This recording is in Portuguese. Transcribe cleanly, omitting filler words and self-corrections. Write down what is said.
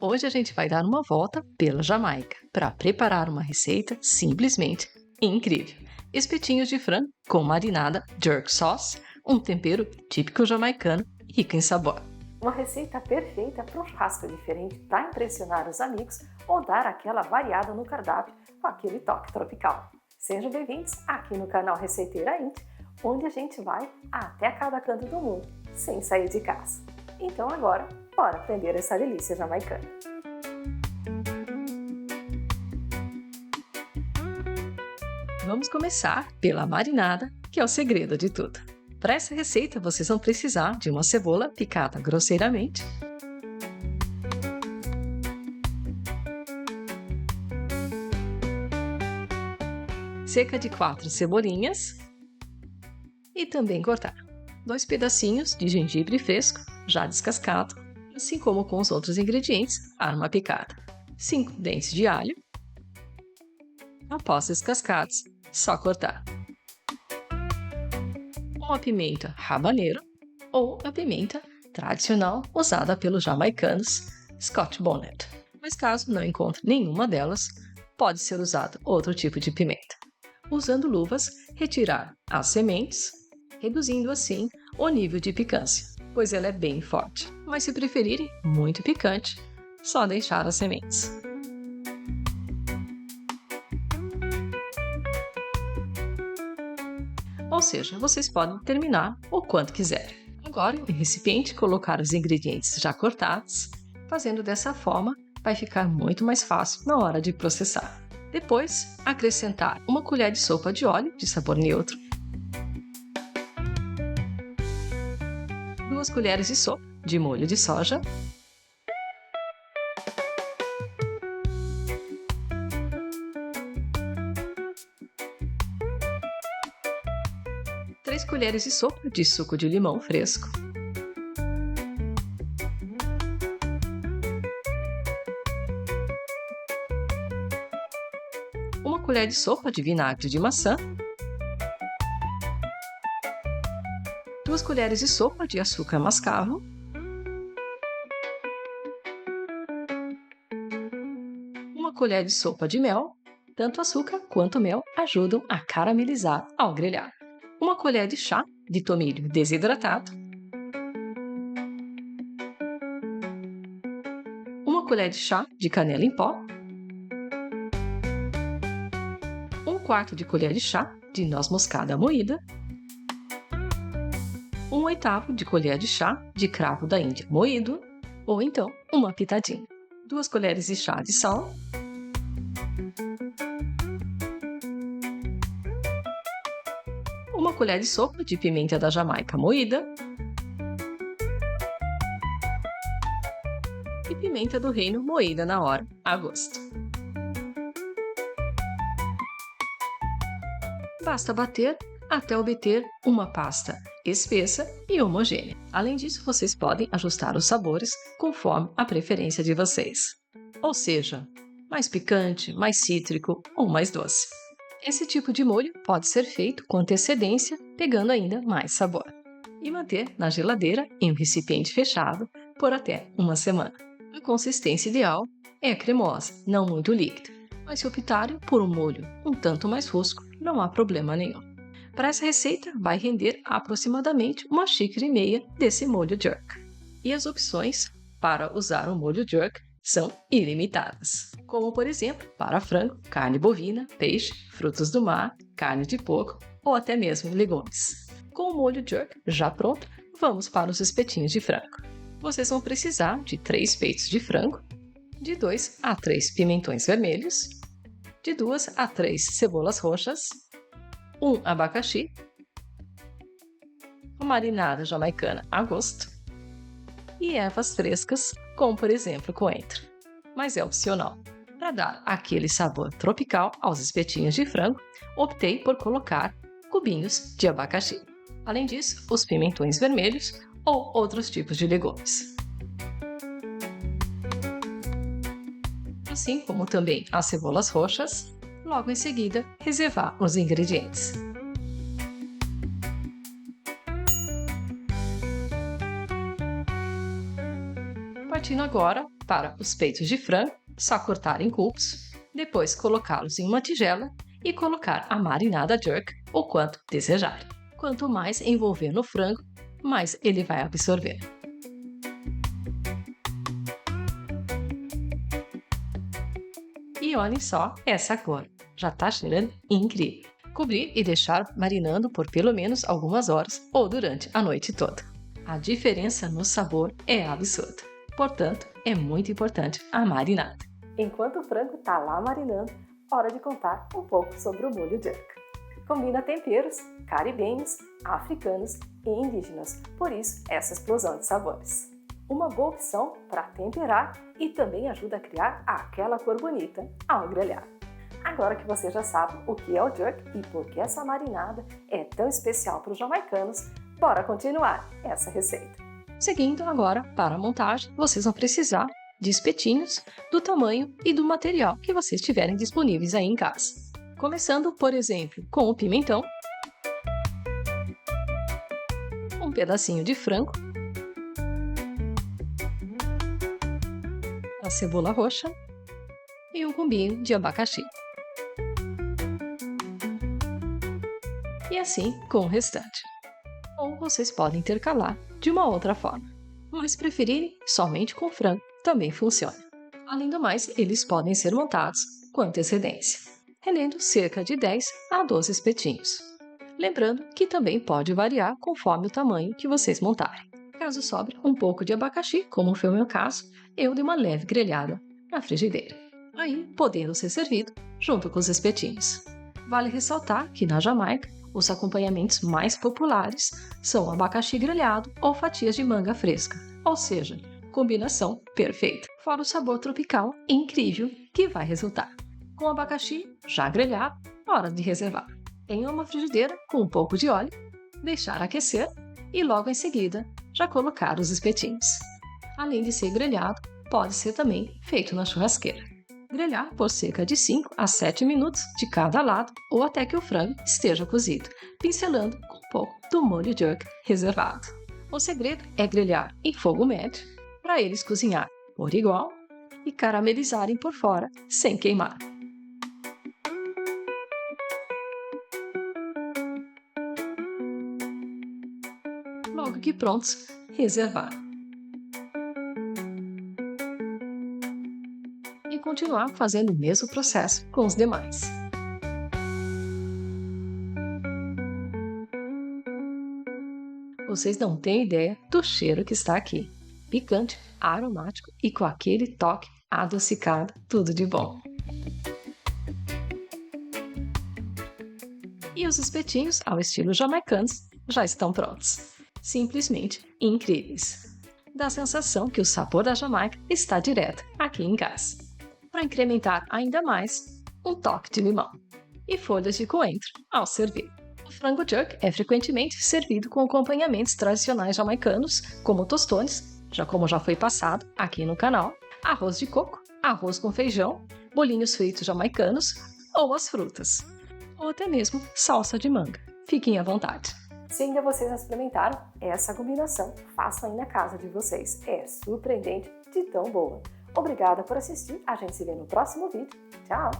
Hoje a gente vai dar uma volta pela Jamaica para preparar uma receita simplesmente incrível. Espetinhos de frango com marinada jerk sauce, um tempero típico jamaicano rico em sabor. Uma receita perfeita para um churrasco diferente para impressionar os amigos ou dar aquela variada no cardápio com aquele toque tropical. Sejam bem-vindos aqui no canal Receiteira Int, onde a gente vai até cada canto do mundo, sem sair de casa. Então agora, bora aprender essa delícia jamaicana. Vamos começar pela marinada, que é o segredo de tudo. Para essa receita, vocês vão precisar de uma cebola picada grosseiramente, cerca de 4 cebolinhas e também cortar 2 pedacinhos de gengibre fresco, já descascado, assim como com os outros ingredientes, arma picada, 5 dentes de alho. Após descascados, só cortar. Uma pimenta habanero ou a pimenta tradicional usada pelos jamaicanos, Scotch Bonnet. Mas caso não encontre nenhuma delas, pode ser usado outro tipo de pimenta. Usando luvas, retirar as sementes, reduzindo assim o nível de picância, pois ela é bem forte. Mas se preferirem muito picante, só deixar as sementes. Ou seja, vocês podem terminar o quanto quiserem. Agora, em recipiente, colocar os ingredientes já cortados. Fazendo dessa forma, vai ficar muito mais fácil na hora de processar. Depois, acrescentar uma colher de sopa de óleo de sabor neutro, 2 colheres de sopa de molho de soja, 3 colheres de sopa de suco de limão fresco, 1 colher de sopa de vinagre de maçã, 2 colheres de sopa de açúcar mascavo, 1 colher de sopa de mel. Tanto açúcar quanto mel ajudam a caramelizar ao grelhar. 1 colher de chá de tomilho desidratado, 1 colher de chá de canela em pó, 1/4 de colher de chá de noz moscada moída, 1/8 de colher de chá de cravo da Índia moído, ou então uma pitadinha, 2 colheres de chá de sal, 1 colher de sopa de pimenta da Jamaica moída e pimenta do reino moída na hora, a gosto. Basta bater até obter uma pasta espessa e homogênea. Além disso, vocês podem ajustar os sabores conforme a preferência de vocês. Ou seja, mais picante, mais cítrico ou mais doce. Esse tipo de molho pode ser feito com antecedência, pegando ainda mais sabor. E manter na geladeira em um recipiente fechado por até uma semana. A consistência ideal é cremosa, não muito líquida. Mas se optarem por um molho um tanto mais rústico, não há problema nenhum. Para essa receita, vai render aproximadamente 1,5 xícaras desse molho jerk. E as opções para usar o molho jerk são ilimitadas, como por exemplo, para frango, carne bovina, peixe, frutos do mar, carne de porco ou até mesmo legumes. Com o molho jerk já pronto, vamos para os espetinhos de frango. Vocês vão precisar de 3 peitos de frango, de 2 a 3 pimentões vermelhos, de 2 a 3 cebolas roxas, 1 abacaxi, uma marinada jamaicana a gosto e ervas frescas, como por exemplo coentro, mas é opcional. Para dar aquele sabor tropical aos espetinhos de frango, optei por colocar cubinhos de abacaxi. Além disso, os pimentões vermelhos ou outros tipos de legumes. Assim como também as cebolas roxas, logo em seguida reservar os ingredientes. Partindo agora Para os peitos de frango, só cortar em cubos, depois colocá-los em uma tigela e colocar a marinada jerk o quanto desejar. Quanto mais envolver no frango, mais ele vai absorver. E olhem só essa cor, já tá cheirando incrível. Cobrir e deixar marinando por pelo menos algumas horas ou durante a noite toda. A diferença no sabor é absurda, portanto é muito importante a marinada. Enquanto o frango está lá marinando, hora de contar um pouco sobre o molho jerk. Combina temperos caribenhos, africanos e indígenas, por isso essa explosão de sabores. Uma boa opção para temperar e também ajuda a criar aquela cor bonita ao grelhar. Agora que você já sabe o que é o jerk e por que essa marinada é tão especial para os jamaicanos, bora continuar essa receita. Seguindo agora para a montagem, vocês vão precisar de espetinhos do tamanho e do material que vocês tiverem disponíveis aí em casa. Começando, por exemplo, com o pimentão, um pedacinho de frango, a cebola roxa e um cubinho de abacaxi. E assim com o restante. Ou vocês podem intercalar de uma outra forma, mas preferirem somente com frango também funciona. Além do mais, eles podem ser montados com antecedência, rendendo cerca de 10 a 12 espetinhos. Lembrando que também pode variar conforme o tamanho que vocês montarem. Caso sobre um pouco de abacaxi, como foi o meu caso, eu dei uma leve grelhada na frigideira. Aí, podendo ser servido junto com os espetinhos. Vale ressaltar que na Jamaica, os acompanhamentos mais populares são abacaxi grelhado ou fatias de manga fresca, ou seja, combinação perfeita, fora o sabor tropical incrível que vai resultar. Com abacaxi já grelhado, hora de reservar. Em uma frigideira com um pouco de óleo, deixar aquecer e logo em seguida já colocar os espetinhos. Além de ser grelhado, pode ser também feito na churrasqueira. Grelhar por cerca de 5 a 7 minutos de cada lado ou até que o frango esteja cozido, pincelando com um pouco do molho jerk reservado. O segredo é grelhar em fogo médio para eles cozinharem por igual e caramelizarem por fora sem queimar. Logo que prontos, reservar. E continuar fazendo o mesmo processo com os demais. Vocês não têm ideia do cheiro que está aqui. Picante, aromático e com aquele toque adocicado, tudo de bom. E os espetinhos, ao estilo jamaicanos, já estão prontos. Simplesmente incríveis. Dá a sensação que o sabor da Jamaica está direto aqui em casa. Para incrementar ainda mais, um toque de limão e folhas de coentro ao servir. O frango jerk é frequentemente servido com acompanhamentos tradicionais jamaicanos, como tostones, como já foi passado aqui no canal, arroz de coco, arroz com feijão, bolinhos fritos jamaicanos ou as frutas, ou até mesmo salsa de manga. Fiquem à vontade. Se ainda vocês não experimentaram essa combinação, façam aí na casa de vocês. É surpreendente de tão boa. Obrigada por assistir. A gente se vê no próximo vídeo. Tchau!